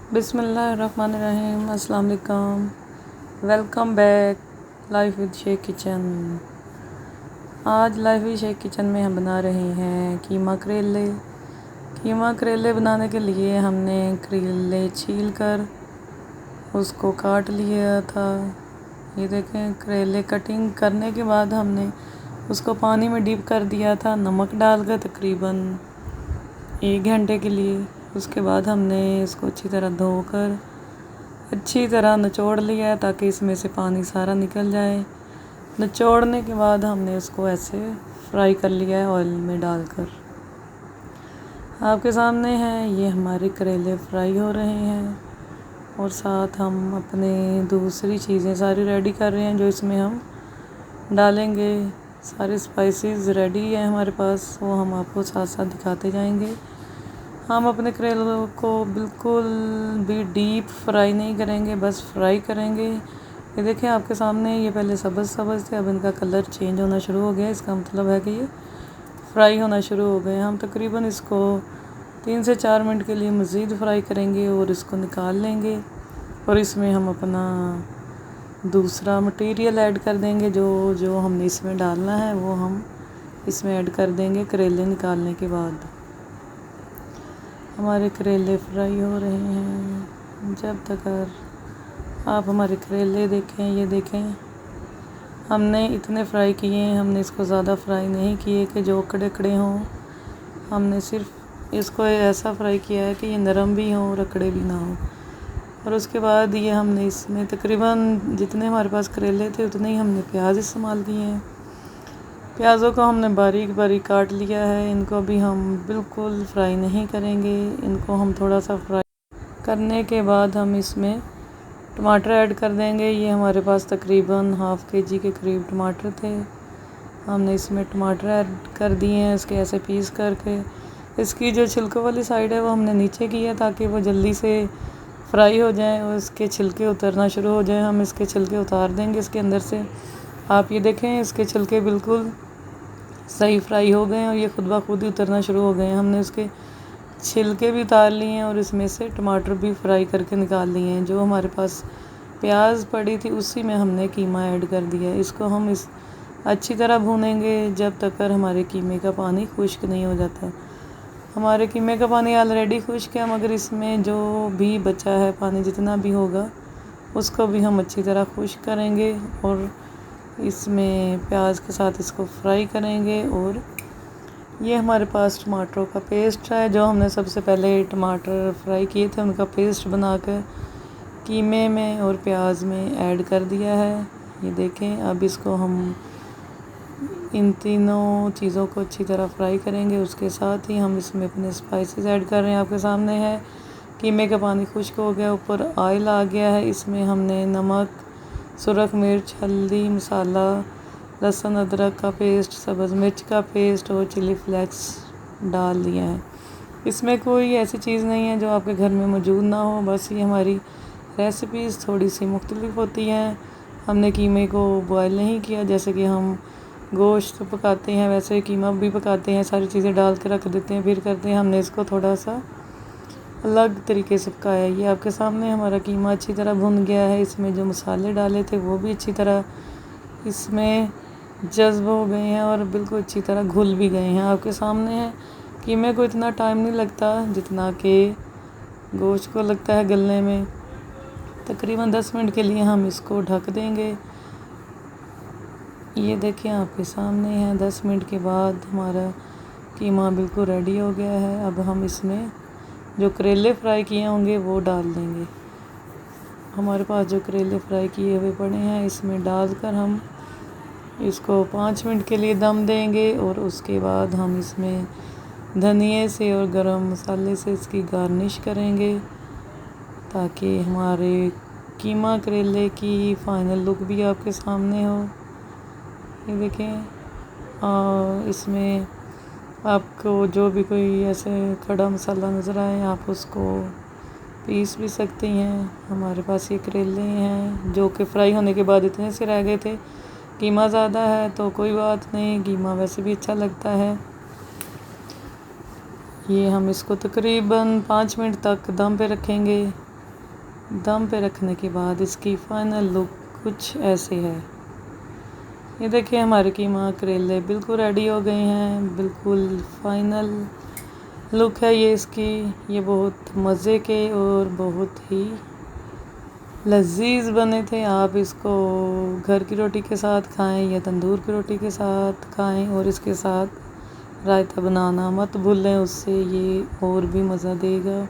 बिस्मिल्लाहिर्रहमानिर्रहीम। अस्सलाम वालेकुम। Welcome back life with Shaikh kitchen. आज लाइफ विद शेख किचन में हम बना रहे हैं कीमा करेले। कीमा करेले बनाने के लिए हमने करेले छील कर उसको काट लिया था। ये देखें, करेले कटिंग करने के बाद हमने उसको पानी में डीप कर दिया था नमक डालकर तकरीबन 1 घंटे के लिए। उसके बाद हमने इसको अच्छी तरह धोकर अच्छी तरह निचोड़ लिया है ताकि इसमें से पानी सारा निकल जाए। निचोड़ने के बाद हमने इसको ऐसे फ्राई कर लिया है ऑयल में डालकर। आपके सामने है ये हमारे करेले फ्राई हो रहे हैं और साथ हम अपने दूसरी चीज़ें सारी रेडी कर रहे हैं जो इसमें हम डालेंगे। सारे स्पाइसेस रेडी है हमारे पास, वो हम आपको साथ साथ दिखाते जाएंगे। हम अपने करेलों को बिल्कुल भी डीप फ्राई नहीं करेंगे, बस फ्राई करेंगे। ये देखें आपके सामने, ये पहले सब्ज़ थे, अब इनका कलर चेंज होना शुरू हो गया। इसका मतलब है कि ये फ्राई होना शुरू हो गए। हम तकरीबन इसको 3 से 4 मिनट के लिए मज़ीद फ्राई करेंगे और इसको निकाल लेंगे और इसमें हम अपना दूसरा मटेरियल ऐड कर देंगे। जो हमने इसमें डालना है वो हम इसमें ऐड कर देंगे करेले निकालने के बाद। हमारे करेले फ्राई हो रहे हैं। जब तक आप हमारे करेले देखें, ये देखें, हमने इतने फ्राई किए हैं, हमने इसको ज़्यादा फ्राई नहीं किए कि जो कड़े हों। हमने सिर्फ इसको ऐसा फ्राई किया है कि ये नरम भी हो और कड़े भी ना हो। और उसके बाद ये हमने इसमें तकरीबन जितने हमारे पास करेले थे उतने ही हमने प्याज इस्तेमाल किए हैं। प्याज़ों को हमने बारीक बारीक काट लिया है। इनको भी हम बिल्कुल फ्राई नहीं करेंगे, इनको हम थोड़ा सा फ्राई करने के बाद हम इसमें टमाटर ऐड कर देंगे। ये हमारे पास तकरीबन ½ kg के करीब टमाटर थे। हमने इसमें टमाटर ऐड कर दिए हैं इसके ऐसे पीस करके। इसकी जो छिलकों वाली साइड है वो हमने नीचे की है ताकि वो जल्दी से फ्राई हो जाए और इसके छिलके उतरना शुरू हो जाए। हम इसके छिलके उतार देंगे इसके अंदर से। आप ये देखें, इसके छिलके बिल्कुल सही फ्राई हो गए हैं और ये खुद ब खुद ही उतरना शुरू हो गए हैं। हमने उसके छिलके भी उतार लिए हैं और इसमें से टमाटर भी फ्राई करके निकाल लिए हैं। जो हमारे पास प्याज पड़ी थी उसी में हमने कीमा ऐड कर दिया है। इसको हम अच्छी तरह भूनेंगे जब तक हमारे कीमे का पानी खुश्क नहीं हो जाता। हमारे कीमे का पानी ऑलरेडी खुश्क है, मगर इसमें जो भी बचा है पानी जितना भी होगा उसको भी हम अच्छी तरह खुश्क करेंगे और इसमें प्याज के साथ इसको फ्राई करेंगे। और ये हमारे पास टमाटरों का पेस्ट है जो हमने सबसे पहले टमाटर फ्राई किए थे उनका पेस्ट बनाकर कीमे में और प्याज में ऐड कर दिया है। ये देखें, अब इसको हम इन तीनों चीज़ों को अच्छी तरह फ्राई करेंगे। उसके साथ ही हम इसमें अपने स्पाइसेस ऐड कर रहे हैं। आपके सामने है कीमे का पानी खुश्क हो गया, ऊपर ऑयल आ गया है। इसमें हमने नमक, सुरख मिर्च, हल्दी, मसाला, लहसुन अदरक का पेस्ट, सब्ज़ मिर्च का पेस्ट और चिली फ्लेक्स डाल दिया है। इसमें कोई ऐसी चीज़ नहीं है जो आपके घर में मौजूद ना हो, बस ये हमारी रेसिपीज़ थोड़ी सी मुख्तलिफ होती हैं। हमने कीमे को बॉयल नहीं किया जैसे कि हम गोश्त पकाते हैं, वैसे कीमा भी पकाते हैं। सारी चीज़ें डाल के रख देते हैं फिर करते हैं। हमने इसको थोड़ा सा अलग तरीके से पकाया। ये आपके सामने हमारा कीमा अच्छी तरह भुन गया है। इसमें जो मसाले डाले थे वो भी अच्छी तरह इसमें जज्ब हो गए हैं और बिल्कुल अच्छी तरह घुल भी गए हैं। आपके सामने है कीमे को इतना टाइम नहीं लगता जितना कि गोश्त को लगता है गलने में। तकरीबन 10 मिनट के लिए हम इसको ढक देंगे। ये देखें आपके सामने है 10 मिनट के बाद हमारा कीमा बिल्कुल रेडी हो गया है। अब हम इसमें जो करेले फ्राई किए होंगे वो डाल देंगे। हमारे पास जो करेले फ्राई किए हुए पड़े हैं इसमें डालकर हम इसको 5 मिनट के लिए दम देंगे और उसके बाद हम इसमें धनिए से और गरम मसाले से इसकी गार्निश करेंगे ताकि हमारे कीमा करेले की फ़ाइनल लुक भी आपके सामने हो। ये देखें, इसमें आपको जो भी कोई ऐसे खड़ा मसाला नज़र आए आप उसको पीस भी सकती हैं। हमारे पास ये करेले हैं जो कि फ्राई होने के बाद इतने से रह गए थे। कीमा ज़्यादा है तो कोई बात नहीं, कीमा वैसे भी अच्छा लगता है। ये हम इसको तकरीबन 5 मिनट तक दम पे रखेंगे दम पे रखने के बाद इसकी फ़ाइनल लुक कुछ ऐसे है। ये देखिए हमारे कीमा करेले बिल्कुल रेडी हो गए हैं, बिल्कुल फ़ाइनल लुक है ये इसकी। ये बहुत मज़े के और बहुत ही लजीज बने थे। आप इसको घर की रोटी के साथ खाएं या तंदूर की रोटी के साथ खाएं, और इसके साथ रायता बनाना मत भूलें, उससे ये और भी मज़ा देगा।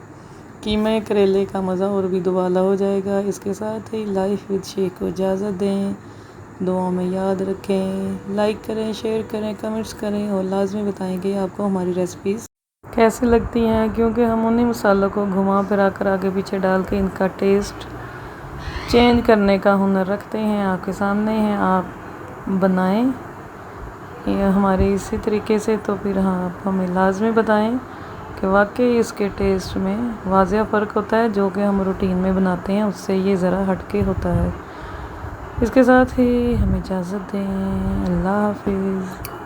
कीमे करेले का मज़ा और भी दुबाला हो जाएगा। इसके साथ ही लाइफ विद शेख को इजाज़त दें। दुआओं में याद रखें, लाइक करें, शेयर करें, कमेंट्स करें और लाजमी बताएं कि आपको हमारी रेसिपीज़ कैसी लगती हैं, क्योंकि हम उन्हीं मसालों को घुमा फिरा कर आगे पीछे डाल के इनका टेस्ट चेंज करने का हुनर रखते हैं। आपके सामने हैं, आप बनाएं ये हमारे इसी तरीके से। तो फिर हाँ, आप हमें लाजमी बताएं कि वाकई इसके टेस्ट में वाज़िया फ़र्क होता है, जो कि हम रूटीन में बनाते हैं उससे ये ज़रा हटके होता है। इसके साथ ही हमें इजाज़त दें। अल्लाह हाफिज़।